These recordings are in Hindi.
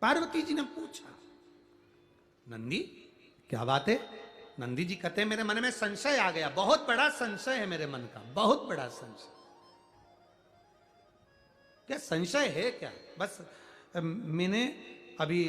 पार्वती जी ने पूछा, नंदी क्या बात है? नंदी जी कहते हैं मेरे मन में संशय आ गया, बहुत बड़ा संशय है मेरे मन का, बहुत बड़ा संशय। क्या संशय है क्या? बस मैंने अभी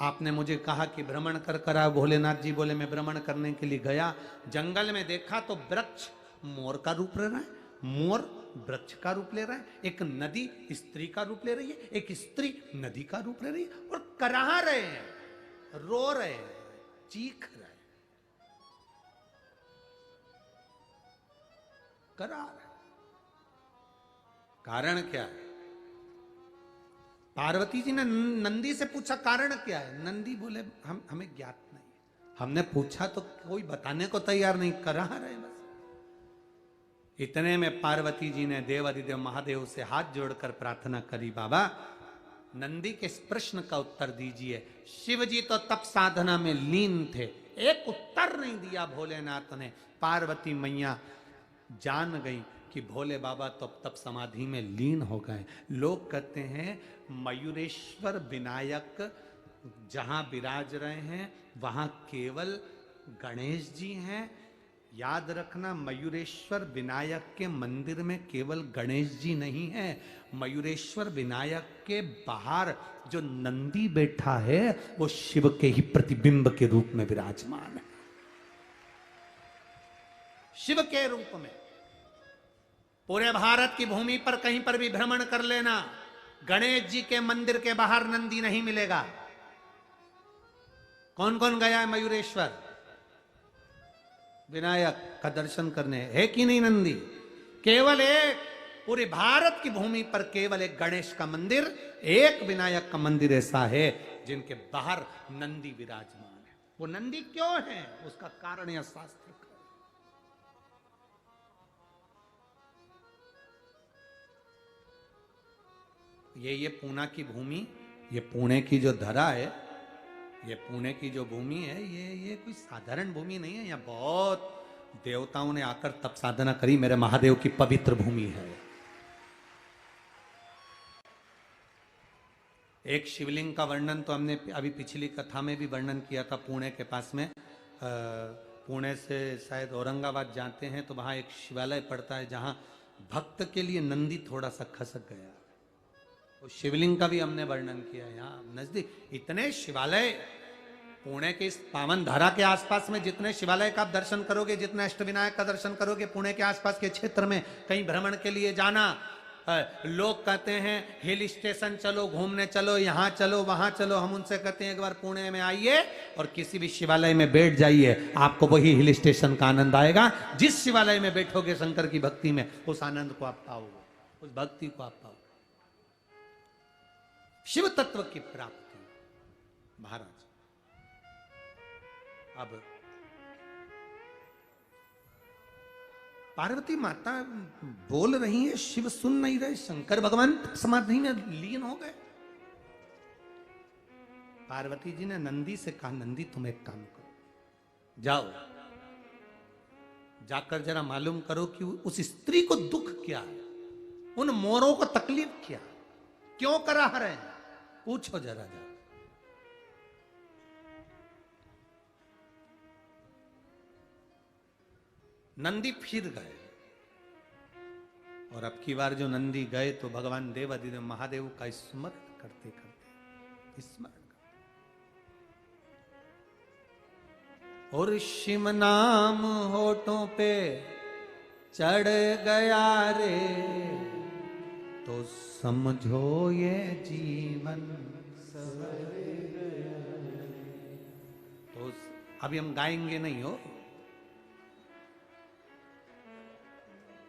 आपने मुझे कहा कि भ्रमण कर कर आओ, भोलेनाथ जी बोले मैं भ्रमण करने के लिए गया, जंगल में देखा तो वृक्ष मोर का रूप ले रहा है, मोर वृक्ष का रूप ले रहा है, एक नदी स्त्री का रूप ले रही है, एक स्त्री नदी का रूप ले रही है, और कराह रहे हैं, रो रहे हैं, चीख रहे हैं, करा रहे हैं। कारण क्या है? पार्वती जी ने नंदी से पूछा कारण क्या है? नंदी बोले हमें ज्ञात नहीं, हमने पूछा तो कोई बताने को तैयार नहीं, करा रहे बस। इतने में पार्वती जी ने देवाधिदेव महादेव से हाथ जोड़कर प्रार्थना करी, बाबा नंदी के इस प्रश्न का उत्तर दीजिए। शिव जी तो तप साधना में लीन थे, एक उत्तर नहीं दिया भोलेनाथ ने। पार्वती मैया जान गई कि भोले बाबा तो तप समाधि में लीन हो गए। लोग कहते हैं मयूरेश्वर विनायक जहां विराज रहे हैं वहां केवल गणेश जी हैं। याद रखना, मयूरेश्वर विनायक के मंदिर में केवल गणेश जी नहीं है, मयूरेश्वर विनायक के बाहर जो नंदी बैठा है वो शिव के ही प्रतिबिंब के रूप में विराजमान है, शिव के रूप में। पूरे भारत की भूमि पर कहीं पर भी भ्रमण कर लेना, गणेश जी के मंदिर के बाहर नंदी नहीं मिलेगा। कौन कौन गया है मयूरेश्वर विनायक का दर्शन करने? है कि नहीं नंदी? केवल एक, पूरे भारत की भूमि पर केवल एक गणेश का मंदिर, एक विनायक का मंदिर ऐसा है जिनके बाहर नंदी विराजमान है। वो नंदी क्यों है? उसका कारण यह शास्त्र का। ये पूना की भूमि, ये पुणे की जो धरा है, ये पुणे की जो भूमि है, ये कोई साधारण भूमि नहीं है। यहाँ बहुत देवताओं ने आकर तप साधना करी, मेरे महादेव की पवित्र भूमि है। एक शिवलिंग का वर्णन तो हमने अभी पिछली कथा में भी वर्णन किया था। पुणे के पास में, पुणे से शायद औरंगाबाद जाते हैं तो वहां एक शिवालय पड़ता है जहां भक्त के लिए नंदी थोड़ा सा खसक गया। तो शिवलिंग का भी हमने वर्णन किया। यहाँ नजदीक इतने शिवालय, पुणे के इस पावन धारा के आसपास में जितने शिवालय का आप दर्शन करोगे, जितने अष्टविनायक का दर्शन करोगे, पुणे के आसपास के क्षेत्र में कहीं भ्रमण के लिए जाना। लोग कहते हैं हिल स्टेशन चलो, घूमने चलो, यहाँ चलो, वहां चलो। हम उनसे कहते हैं एक बार पुणे में आइए और किसी भी शिवालय में बैठ जाइए, आपको वही हिल स्टेशन का आनंद आएगा। जिस शिवालय में बैठोगे शंकर की भक्ति में, उस आनंद को आप पाओगे, उस भक्ति को आप पाओगे, शिव तत्व की प्राप्ति। महाराज अब पार्वती माता बोल रही है, शिव सुन नहीं रहे, शंकर भगवान समाधि में लीन हो गए। पार्वती जी ने नंदी से कहा, नंदी तुम एक काम करो, जाओ जाकर जरा मालूम करो कि उस स्त्री को दुख क्या है, उन मोरों को तकलीफ क्या, क्यों कराह रहे हैं, पूछो जरा जाओ। नंदी फिर गए, और अब की बार जो नंदी गए तो भगवान देवाधिदेव महादेव का स्मरण करते करते स्मरण करते, और शिव नाम होठों पे चढ़ गया रे, तो समझो ये जीवन सवर गया। तो अभी हम गाएंगे नहीं हो,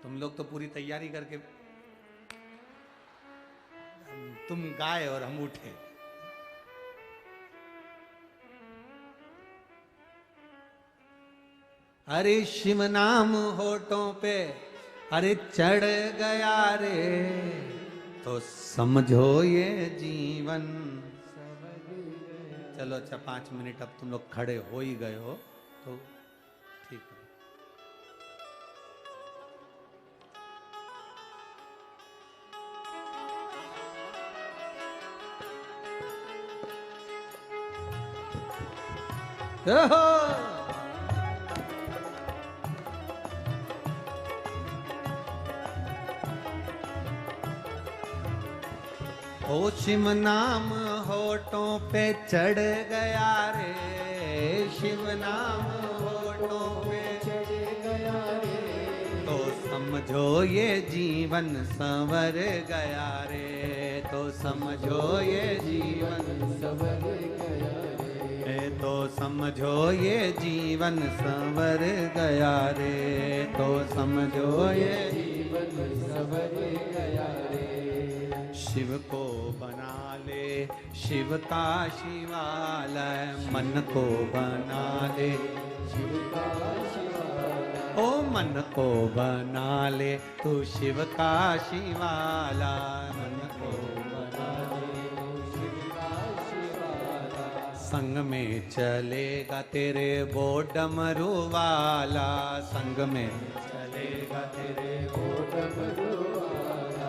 तुम लोग तो पूरी तैयारी करके, तुम गाए और हम उठे। अरे शिव नाम होठों पे अरे चढ़ गया रे, तो समझो ये जीवन। चलो अच्छा 5 मिनट अब तुम लोग खड़े हो ही गए हो तो ठीक है। ओ शिव नाम होठों पे चढ़ गया रे, शिव नाम होठों पे चढ़ गया रे, तो समझो ये जीवन संवर गया रे, तो समझो ये जीवन संवर गया रे, तो समझो ये जीवन संवर गया रे, तो समझो ये जीवन संवर गया रे। शिव को बना ले शिव का शिवालय, मन को बना ले शिव का शिवालय, ओ मन को बना ले तू शिव का शिवालय, मन को बना ले शिव का शिवालय। संग में चलेगा तेरे वो डमरू वाला, संग में चलेगा तेरे वो डमरू,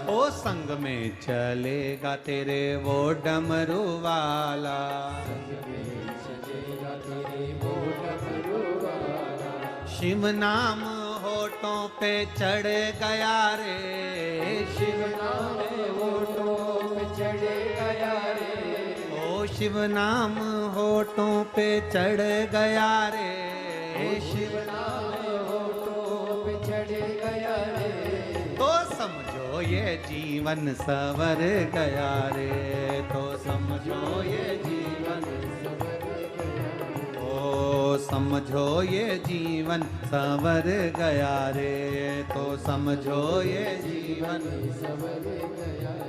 ओ संग में चलेगा तेरे वो डमरू वाला, संग में चलेगा तेरे वो डमरू वाला। शिव नाम होठों पे चढ़ गया रे, शिव नाम होठों पे चढ़ गया रे, ओ शिव नाम होठों पे चढ़ गया रे, शिव नाम होठों पे चढ़ गया रे, तो समझो ये जीवन संवर गया रे, तो समझो ये जीवन संवर गया, ओ समझो ये जीवन संवर गया रे, तो समझो ये जीवन संवर गया रे।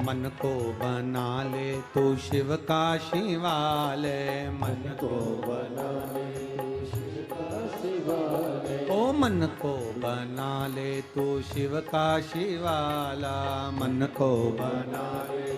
मन को बना ले तू शिव का शिवालय, मन को बना ले तू शिव का शिवालय, ओ मन को बना ले तू शिव का शिवाला, मन को बना ले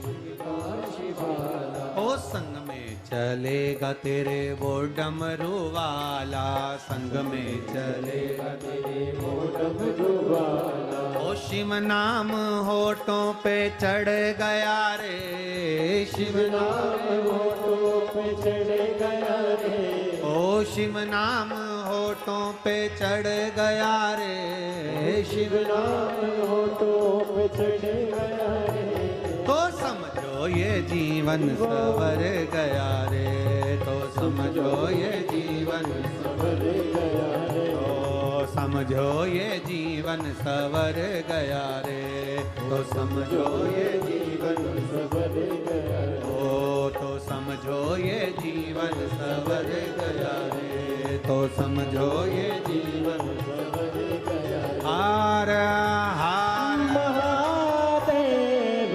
शिव का शिवाला, ओ संग में चलेगा तेरे वो डमरू वाला, संग में चलेगा तेरे वो डमरू वाला, ओ शिव नाम होठों पे चढ़ गया रे, शिव नाम होठों पे चढ़ गया रे, ओ शिव नाम होठों पे चढ़ गया रे, शिव नाम होठों पे चढ़ गया रे, तो समझो ये जीवन संवर गया रे, तो समझो ये जीवन संवर गया रे, तो समझो ये जीवन संवर गया रे, तो समझो ये जीवन संवर गया रे, ओ तो समझो ये जीवन संवर गया रे, तो समझो ये जीवन संवर गया रे। हार हार महादेव,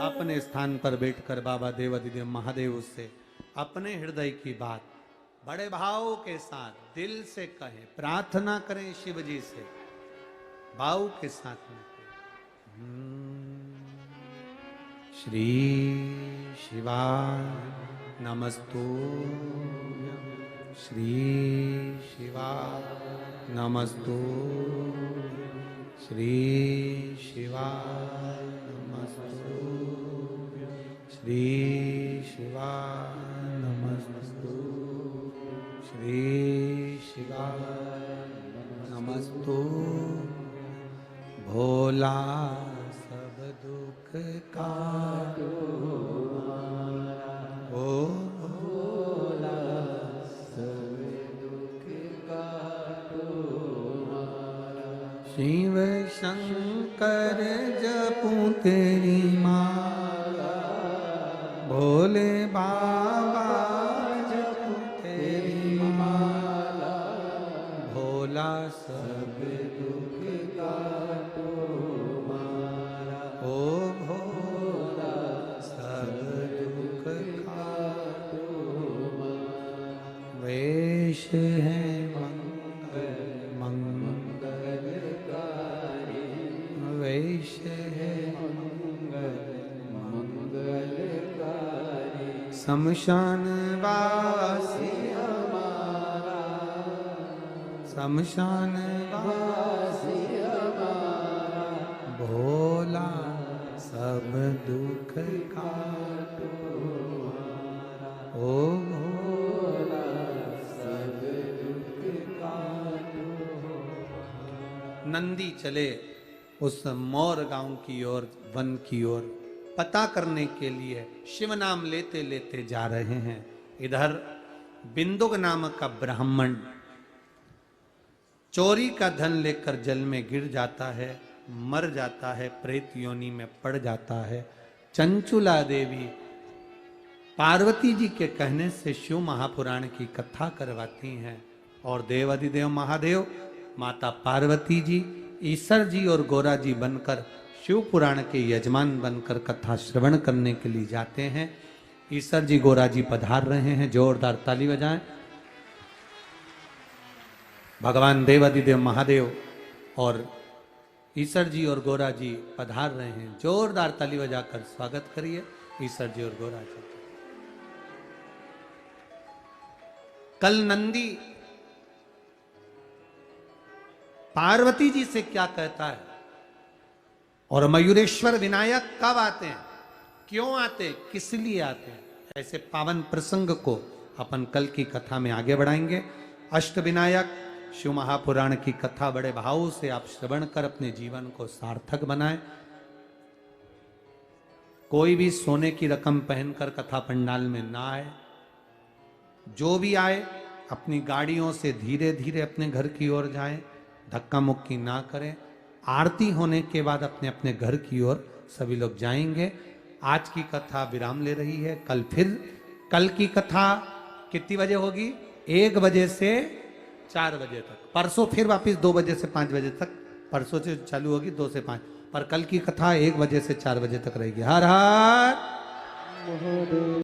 अपने स्थान पर बैठकर बाबा देवाधिदेव महादेव से अपने हृदय की बात बड़े भाव के साथ दिल से कहे, प्रार्थना करें शिव जी से, भाव के साथ में श्री शिवाय नमस्तुभ्यं, श्री शिवाय नमस्तुभ्यं, श्री शिवाय नमस्तुभ्यं, श्री शिवाय नमस्तुभ्यं, श्री शिवाय भोला सब दुख काटो ओ भोला सब दुख काटो शिव शंकर जपूं तेरी माला भोले बाबा जपूं तेरी माला भोला सब दुख काटो मारा ओ भोला सब दुख काटो मारा वेश है मंगल मंगलकारी वेश है मंगल मंगलकारी शमशान वासी हमारा शमशान वासी हमारा भोला सब दुख काटो हमारा ओ भोला सब दुख काटो हमारा। नंदी चले उस मोर गांव की ओर वन की ओर पता करने के लिए शिव नाम लेते लेते जा रहे हैं। इधर बिंदुक नामक का ब्राह्मण चोरी का धन लेकर जल में गिर जाता है, मर जाता है, प्रेत योनि में पड़ जाता है। चंचुला देवी पार्वती जी के कहने से शिव महापुराण की कथा करवाती हैं और देवाधिदेव महादेव माता पार्वती जी ईश्वर जी और गोरा जी बनकर शिव पुराण के यजमान बनकर कथा श्रवण करने के लिए जाते हैं। ईश्वर जी गोरा जी पधार रहे हैं, जोरदार ताली बजाएं। भगवान देवाधिदेव महादेव और ईश्वर जी और गोरा जी पधार रहे हैं, जोरदार ताली बजाकर स्वागत करिए ईश्वर जी और गोरा जी। कल नंदी पार्वती जी से क्या कहता है और मयूरेश्वर विनायक कब आते हैं, क्यों आते हैं, किस लिए आते हैं, ऐसे पावन प्रसंग को अपन कल की कथा में आगे बढ़ाएंगे। अष्ट विनायक शिव महापुराण की कथा बड़े भाव से आप श्रवण कर अपने जीवन को सार्थक बनाएं। कोई भी सोने की रकम पहनकर कथा पंडाल में ना आए, जो भी आए अपनी गाड़ियों से धीरे धीरे अपने घर की ओर जाएं, धक्का मुक्की ना करें। आरती होने के बाद अपने अपने घर की ओर सभी लोग जाएंगे। आज की कथा विराम ले रही है, कल फिर कल की कथा कितनी बजे होगी, 1 बजे से 4 बजे तक। परसों फिर वापस 2 बजे से 5 बजे तक, परसों से चालू होगी 2 से 5, पर कल की कथा 1 बजे से 4 बजे तक रहेगी। हर हर